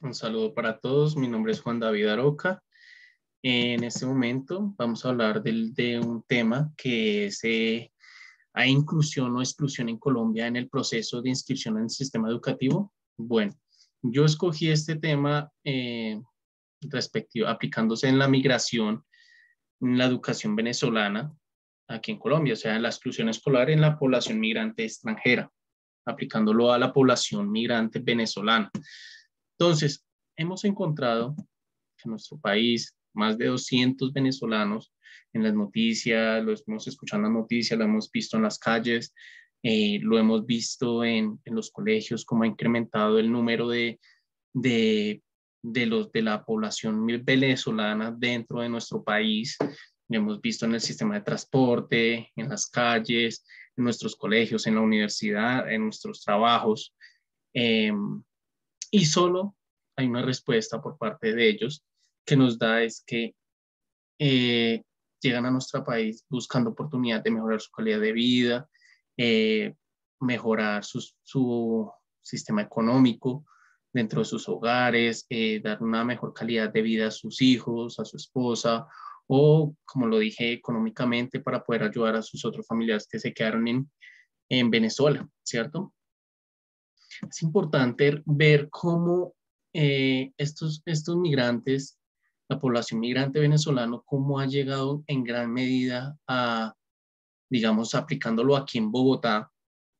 Un saludo para todos, mi nombre es Juan David Aroca. En este momento vamos a hablar de un tema que es ¿hay inclusión o exclusión en Colombia en el proceso de inscripción en el sistema educativo? Bueno, yo escogí este tema respectivo, aplicándose en la migración, en la educación venezolana aquí en Colombia, o sea, la exclusión escolar en la población migrante extranjera, aplicándolo a la población migrante venezolana. Entonces, hemos encontrado que en nuestro país más de 200 venezolanos en las noticias, lo hemos escuchado en las noticias, lo hemos visto en las calles, lo hemos visto en los colegios, cómo ha incrementado el número de, de la población venezolana dentro de nuestro país. Lo hemos visto en el sistema de transporte, en las calles, en nuestros colegios, en la universidad, en nuestros trabajos. Eh, y solo hay una respuesta por parte de ellos que nos da es que eh, llegan a nuestro país buscando oportunidad de mejorar su calidad de vida, eh, mejorar su sistema económico dentro de sus hogares, dar una mejor calidad de vida a sus hijos, a su esposa, o como lo dije, económicamente para poder ayudar a sus otros familiares que se quedaron en Venezuela, ¿cierto? Es importante ver cómo estos migrantes, la población migrante venezolana, cómo ha llegado en gran medida a, digamos, aplicándolo aquí en Bogotá.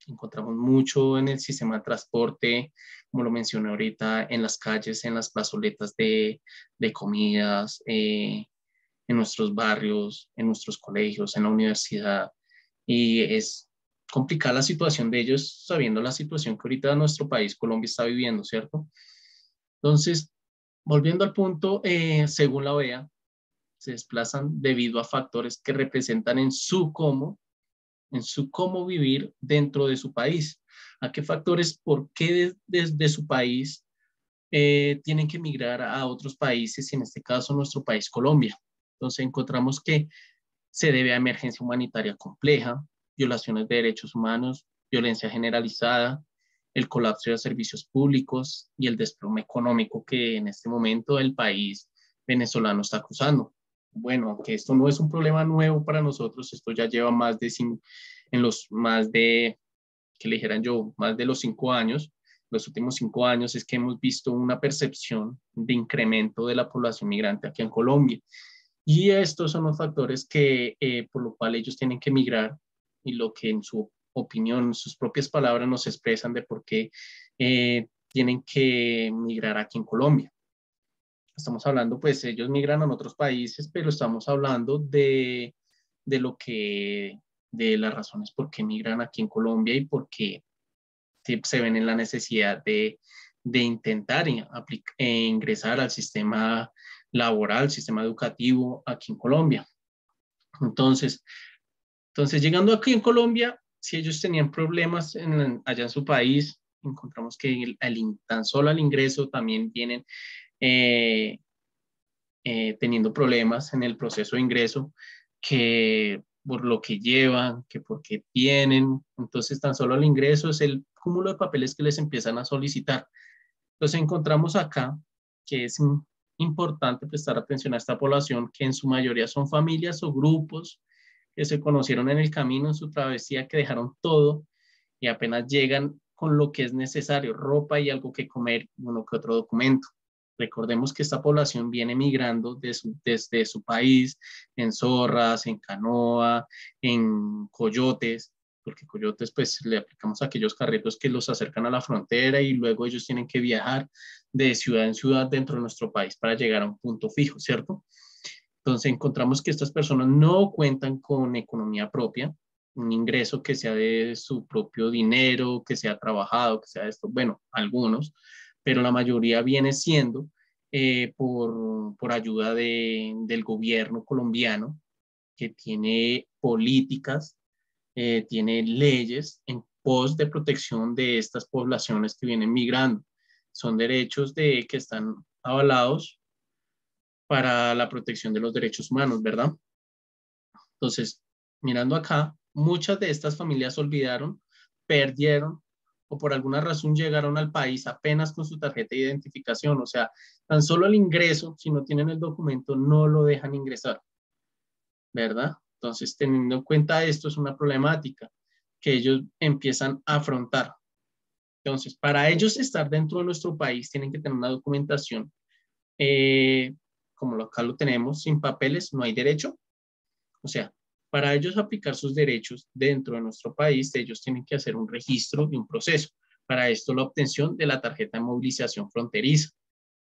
Encontramos mucho en el sistema de transporte, como lo mencioné ahorita, en las calles, en las plazoletas de comidas, en nuestros barrios, en nuestros colegios, en la universidad. Y es complicada la situación de ellos, sabiendo la situación que ahorita nuestro país, Colombia, está viviendo, ¿cierto? Entonces, volviendo al punto, según la OEA, se desplazan debido a factores que representan en su cómo vivir dentro de su país. ¿A qué factores? ¿Por qué desde su país tienen que migrar a otros países, y en este caso nuestro país, Colombia? Entonces encontramos que se debe a emergencia humanitaria compleja, violaciones de derechos humanos, violencia generalizada, el colapso de servicios públicos y el desplome económico que en este momento el país venezolano está cruzando. Bueno, aunque esto no es un problema nuevo para nosotros, esto ya lleva más de, en los más de, que le dijeran yo, más de los 5 años, los últimos 5 años es que hemos visto una percepción de incremento de la población migrante aquí en Colombia. Y estos son los factores que, por lo cual ellos tienen que migrar y lo que en su opinión, en sus propias palabras nos expresan de por qué tienen que migrar aquí en Colombia. Estamos hablando, pues ellos migran a otros países, pero estamos hablando de lo que, de las razones por qué migran aquí en Colombia y por qué se ven en la necesidad de intentar ingresar al sistema laboral, sistema educativo aquí en Colombia. Entonces, llegando aquí en Colombia, si ellos tenían problemas allá en su país, encontramos que tan solo al ingreso también vienen eh, teniendo problemas en el proceso de ingreso, que por lo que llevan, que porque tienen. Entonces, tan solo el ingreso es el cúmulo de papeles que les empiezan a solicitar. Entonces, encontramos acá que es importante prestar atención a esta población, que en su mayoría son familias o grupos que se conocieron en el camino, en su travesía, que dejaron todo y apenas llegan con lo que es necesario, ropa y algo que comer, uno que otro documento. Recordemos que esta población viene migrando desde su país en zorras, en canoa, en coyotes, porque coyotes pues le aplicamos a aquellos carritos que los acercan a la frontera y luego ellos tienen que viajar de ciudad en ciudad dentro de nuestro país para llegar a un punto fijo, ¿cierto? Entonces encontramos que estas personas no cuentan con economía propia, un ingreso que sea de su propio dinero, que sea trabajado, que sea esto, bueno, algunos, pero la mayoría viene siendo por ayuda del gobierno colombiano, que tiene políticas, tiene leyes en pos de protección de estas poblaciones que vienen migrando. Son derechos que están avalados para la protección de los derechos humanos, ¿verdad? Entonces, mirando acá, muchas de estas familias olvidaron, perdieron o por alguna razón llegaron al país apenas con su tarjeta de identificación, o sea, tan solo el ingreso, si no tienen el documento, no lo dejan ingresar, ¿verdad? Entonces, teniendo en cuenta esto, es una problemática que ellos empiezan a afrontar. Entonces, para ellos estar dentro de nuestro país, tienen que tener una documentación, como acá lo tenemos, sin papeles no hay derecho. O sea, para ellos aplicar sus derechos dentro de nuestro país, ellos tienen que hacer un registro y un proceso. Para esto, la obtención de la tarjeta de movilización fronteriza.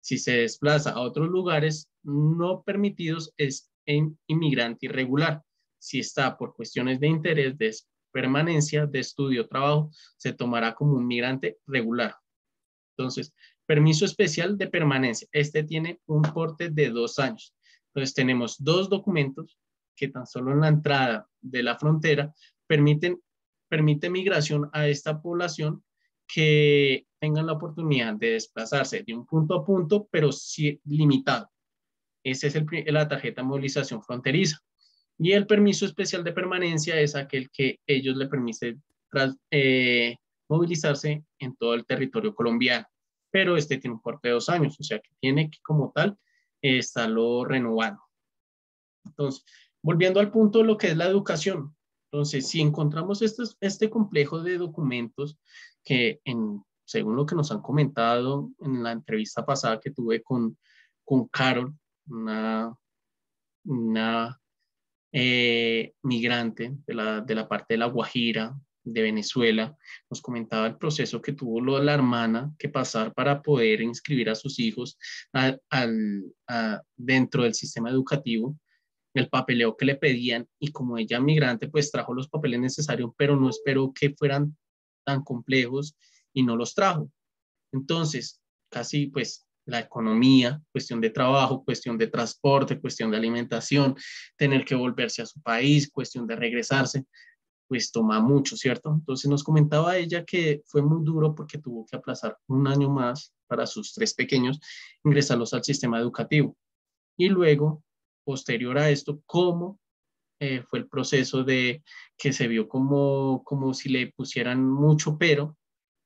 Si se desplaza a otros lugares no permitidos, es en inmigrante irregular. Si está por cuestiones de interés, de permanencia, de estudio, trabajo, se tomará como un migrante regular. Entonces, permiso especial de permanencia. Este tiene un porte de 2 años. Entonces, tenemos 2 documentos que tan solo en la entrada de la frontera permite migración a esta población que tengan la oportunidad de desplazarse de un punto a punto, pero sí limitado. Esa es la tarjeta de movilización fronteriza. Y el permiso especial de permanencia es aquel que ellos le permiten movilizarse en todo el territorio colombiano. Pero este tiene un porte de 2 años, o sea que tiene que como tal estarlo renovando. Entonces, volviendo al punto de lo que es la educación. Entonces, si encontramos este complejo de documentos que, según lo que nos han comentado en la entrevista pasada que tuve con Carol, una migrante de la parte de La Guajira, de Venezuela, nos comentaba el proceso que tuvo la hermana que pasar para poder inscribir a sus hijos dentro del sistema educativo, el papeleo que le pedían, y como ella migrante pues trajo los papeles necesarios, pero no esperó que fueran tan complejos y no los trajo. Entonces, casi pues la economía, cuestión de trabajo, cuestión de transporte, cuestión de alimentación, tener que volverse a su país, cuestión de regresarse, pues toma mucho, ¿cierto? Entonces nos comentaba ella que fue muy duro porque tuvo que aplazar 1 año más para sus 3 pequeños, ingresarlos al sistema educativo. Y luego, posterior a esto, cómo fue el proceso de que se vio como si le pusieran mucho pero,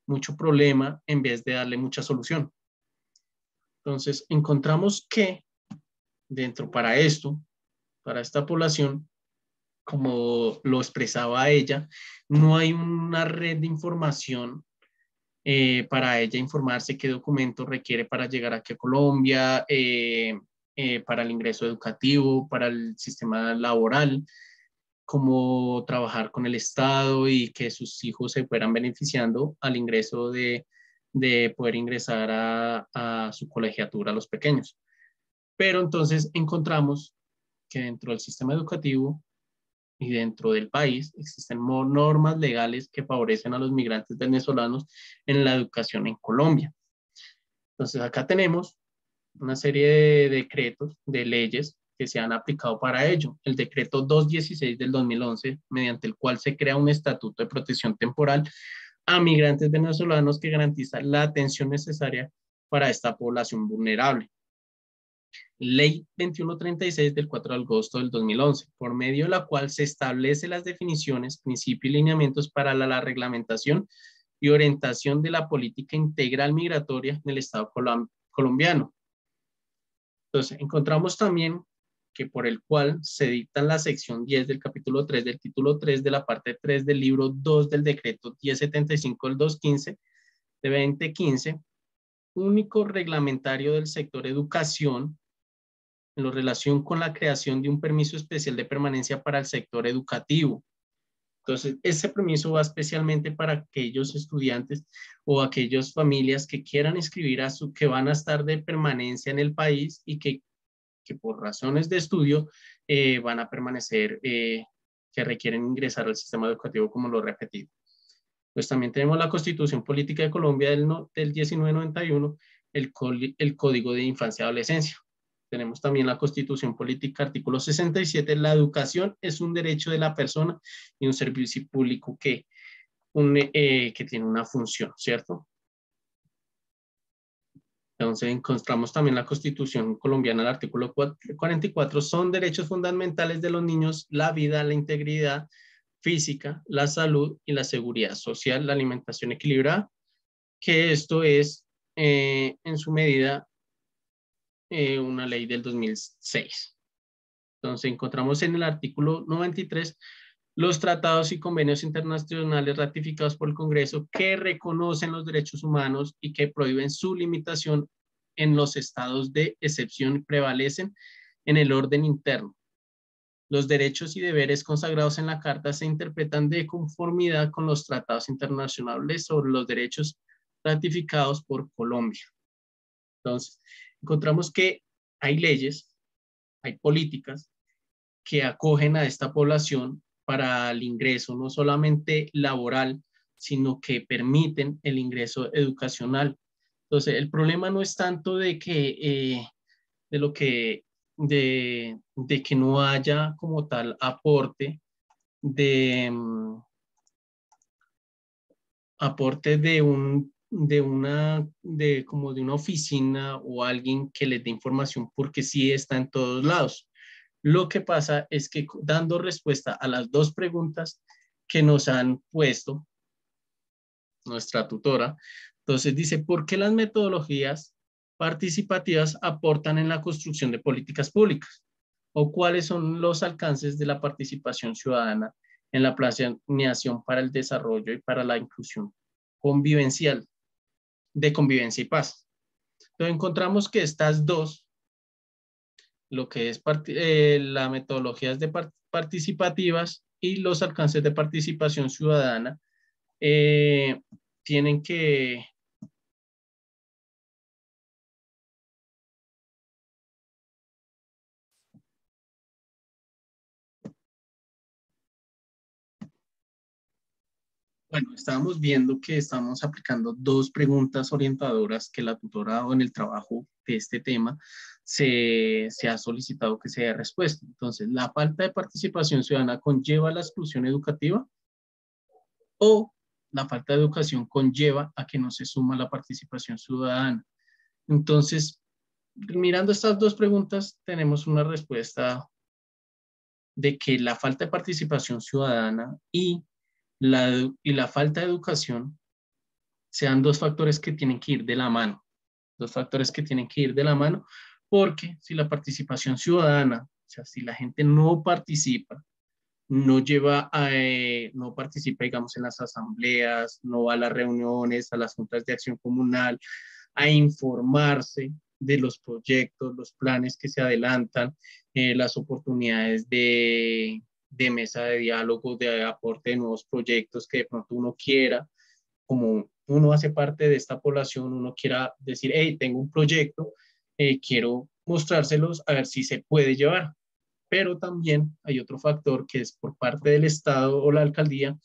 mucho problema, en vez de darle mucha solución. Entonces, encontramos que dentro para esto, para esta población, como lo expresaba ella, no hay una red de información para ella informarse qué documento requiere para llegar aquí a Colombia, para el ingreso educativo, para el sistema laboral, cómo trabajar con el Estado y que sus hijos se fueran beneficiando al ingreso de poder ingresar a su colegiatura a los pequeños. Pero entonces encontramos que dentro del sistema educativo y dentro del país existen normas legales que favorecen a los migrantes venezolanos en la educación en Colombia. Entonces acá tenemos una serie de decretos, de leyes que se han aplicado para ello. El decreto 216 del 2011, mediante el cual se crea un estatuto de protección temporal a migrantes venezolanos que garantiza la atención necesaria para esta población vulnerable. Ley 2136 del 4 de agosto del 2011, por medio de la cual se establecen las definiciones, principios y lineamientos para la reglamentación y orientación de la política integral migratoria en el Estado colombiano. Entonces, encontramos también que por el cual se dicta la sección 10 del capítulo 3 del título 3 de la parte 3 del libro 2 del decreto 1075 del 215 de 2015, único reglamentario del sector educación en relación con la creación de un permiso especial de permanencia para el sector educativo. Entonces, ese permiso va especialmente para aquellos estudiantes o aquellas familias que quieran inscribir que van a estar de permanencia en el país y que por razones de estudio van a permanecer, que requieren ingresar al sistema educativo, como lo he repetido. Pues también tenemos la Constitución Política de Colombia del 1991, el Código de Infancia y Adolescencia. Tenemos también la Constitución Política, artículo 67, la educación es un derecho de la persona y un servicio público que tiene una función, ¿cierto? Entonces encontramos también la Constitución colombiana, el artículo 44, son derechos fundamentales de los niños, la vida, la integridad física, la salud y la seguridad social, la alimentación equilibrada, que esto es en su medida una ley del 2006. Entonces encontramos en el artículo 93 los tratados y convenios internacionales ratificados por el Congreso que reconocen los derechos humanos y que prohíben su limitación en los estados de excepción y prevalecen en el orden interno. Los derechos y deberes consagrados en la Carta se interpretan de conformidad con los tratados internacionales sobre los derechos ratificados por Colombia. Entonces, encontramos que hay leyes, hay políticas que acogen a esta población para el ingreso, no solamente laboral, sino que permiten el ingreso educacional. Entonces, el problema no es tanto de que, de lo que, de que no haya como tal aporte de, aporte de como de una oficina o alguien que les dé información, porque sí está en todos lados. Lo que pasa es que dando respuesta a las dos preguntas que nos han puesto nuestra tutora, entonces dice, ¿por qué las metodologías participativas aportan en la construcción de políticas públicas? ¿O cuáles son los alcances de la participación ciudadana en la planeación para el desarrollo y para la inclusión convivencial, de convivencia y paz? Entonces encontramos que estas dos, lo que es la metodología de participativas y los alcances de participación ciudadana, eh, tienen que, bueno, estábamos viendo que estamos aplicando dos preguntas orientadoras que la tutora o en el trabajo de este tema se ha solicitado que se dé respuesta. Entonces, ¿la falta de participación ciudadana conlleva la exclusión educativa o la falta de educación conlleva a que no se suma la participación ciudadana? Entonces, mirando estas dos preguntas, tenemos una respuesta de que la falta de participación ciudadana y la falta de educación sean dos factores que tienen que ir de la mano, dos factores que tienen que ir de la mano, porque si la participación ciudadana, o sea, si la gente no participa, no participa, digamos, en las asambleas, no va a las reuniones, a las juntas de acción comunal, a informarse de los proyectos, los planes que se adelantan, las oportunidades de mesa de diálogo, de aporte de nuevos proyectos que de pronto uno quiera, como uno hace parte de esta población, uno quiera decir, hey, tengo un proyecto, quiero mostrárselos a ver si se puede llevar. Pero también hay otro factor que es por parte del Estado o la alcaldía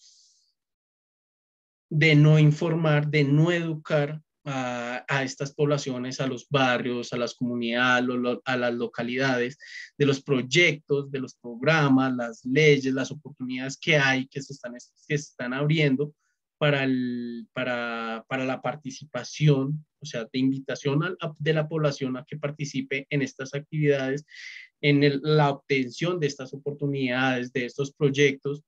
de no informar, de no educar a estas poblaciones, a los barrios, a las comunidades, a las localidades, de los proyectos, de los programas, las leyes, las oportunidades que hay, que se están abriendo para la participación, o sea, de invitación de la población a que participe en estas actividades, en la obtención de estas oportunidades, de estos proyectos.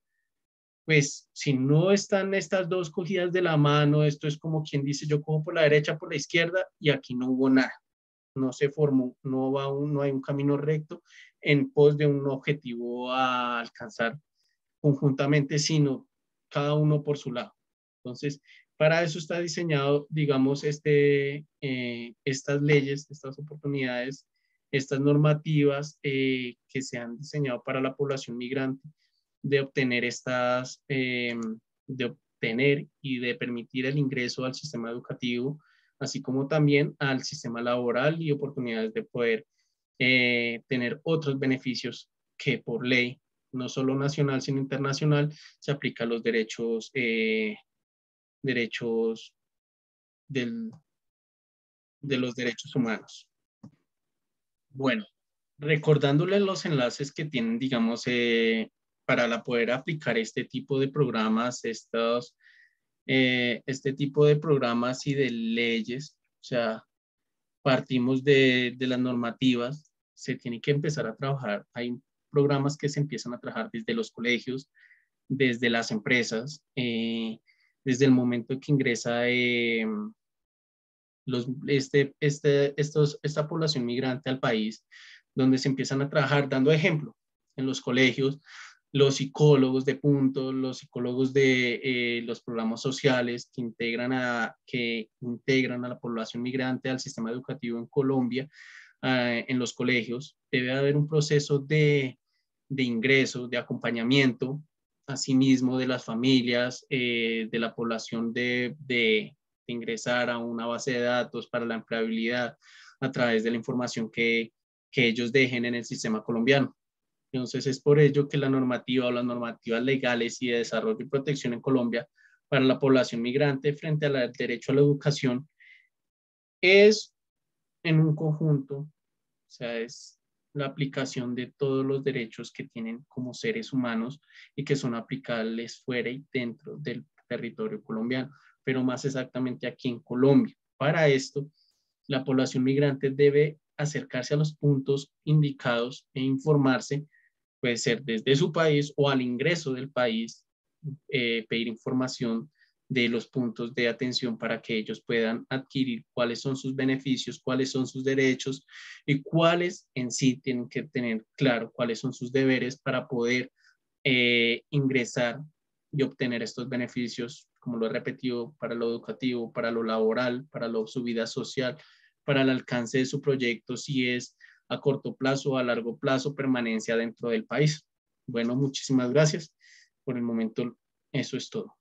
Pues si no están estas dos cogidas de la mano, esto es como quien dice, yo cojo por la derecha, por la izquierda, y aquí no hubo nada, no se formó, no hay un camino recto en pos de un objetivo a alcanzar conjuntamente, sino cada uno por su lado. Entonces, para eso está diseñado, digamos, estas leyes, estas oportunidades, estas normativas que se han diseñado para la población migrante de obtener de obtener y de permitir el ingreso al sistema educativo, así como también al sistema laboral y oportunidades de poder tener otros beneficios que por ley, no solo nacional, sino internacional, se aplican los derechos del, de los derechos humanos. Bueno, recordándoles los enlaces que tienen, digamos, para poder aplicar este tipo de programas, este tipo de programas y de leyes, o sea, partimos de las normativas, se tiene que empezar a trabajar. Hay programas que se empiezan a trabajar desde los colegios, desde las empresas, desde el momento que ingresa esta población migrante al país, donde se empiezan a trabajar dando ejemplo en los colegios, los psicólogos de punto, los psicólogos de los programas sociales que integran a la población migrante al sistema educativo en Colombia, en los colegios. Debe haber un proceso de ingreso, de acompañamiento, asimismo de las familias, de la población de ingresar a una base de datos para la empleabilidad a través de la información que ellos dejen en el sistema colombiano. Entonces es por ello que la normativa o las normativas legales y de desarrollo y protección en Colombia para la población migrante frente al derecho a la educación es en un conjunto, o sea, es la aplicación de todos los derechos que tienen como seres humanos y que son aplicables fuera y dentro del territorio colombiano, pero más exactamente aquí en Colombia. Para esto, la población migrante debe acercarse a los puntos indicados e informarse, puede ser desde su país o al ingreso del país, pedir información de los puntos de atención para que ellos puedan adquirir cuáles son sus beneficios, cuáles son sus derechos y cuáles en sí tienen que tener claro cuáles son sus deberes para poder ingresar y obtener estos beneficios, como lo he repetido, para lo educativo, para lo laboral, para su vida social, para el alcance de su proyecto, si es a corto plazo o a largo plazo, permanencia dentro del país. Bueno, muchísimas gracias. Por el momento, eso es todo.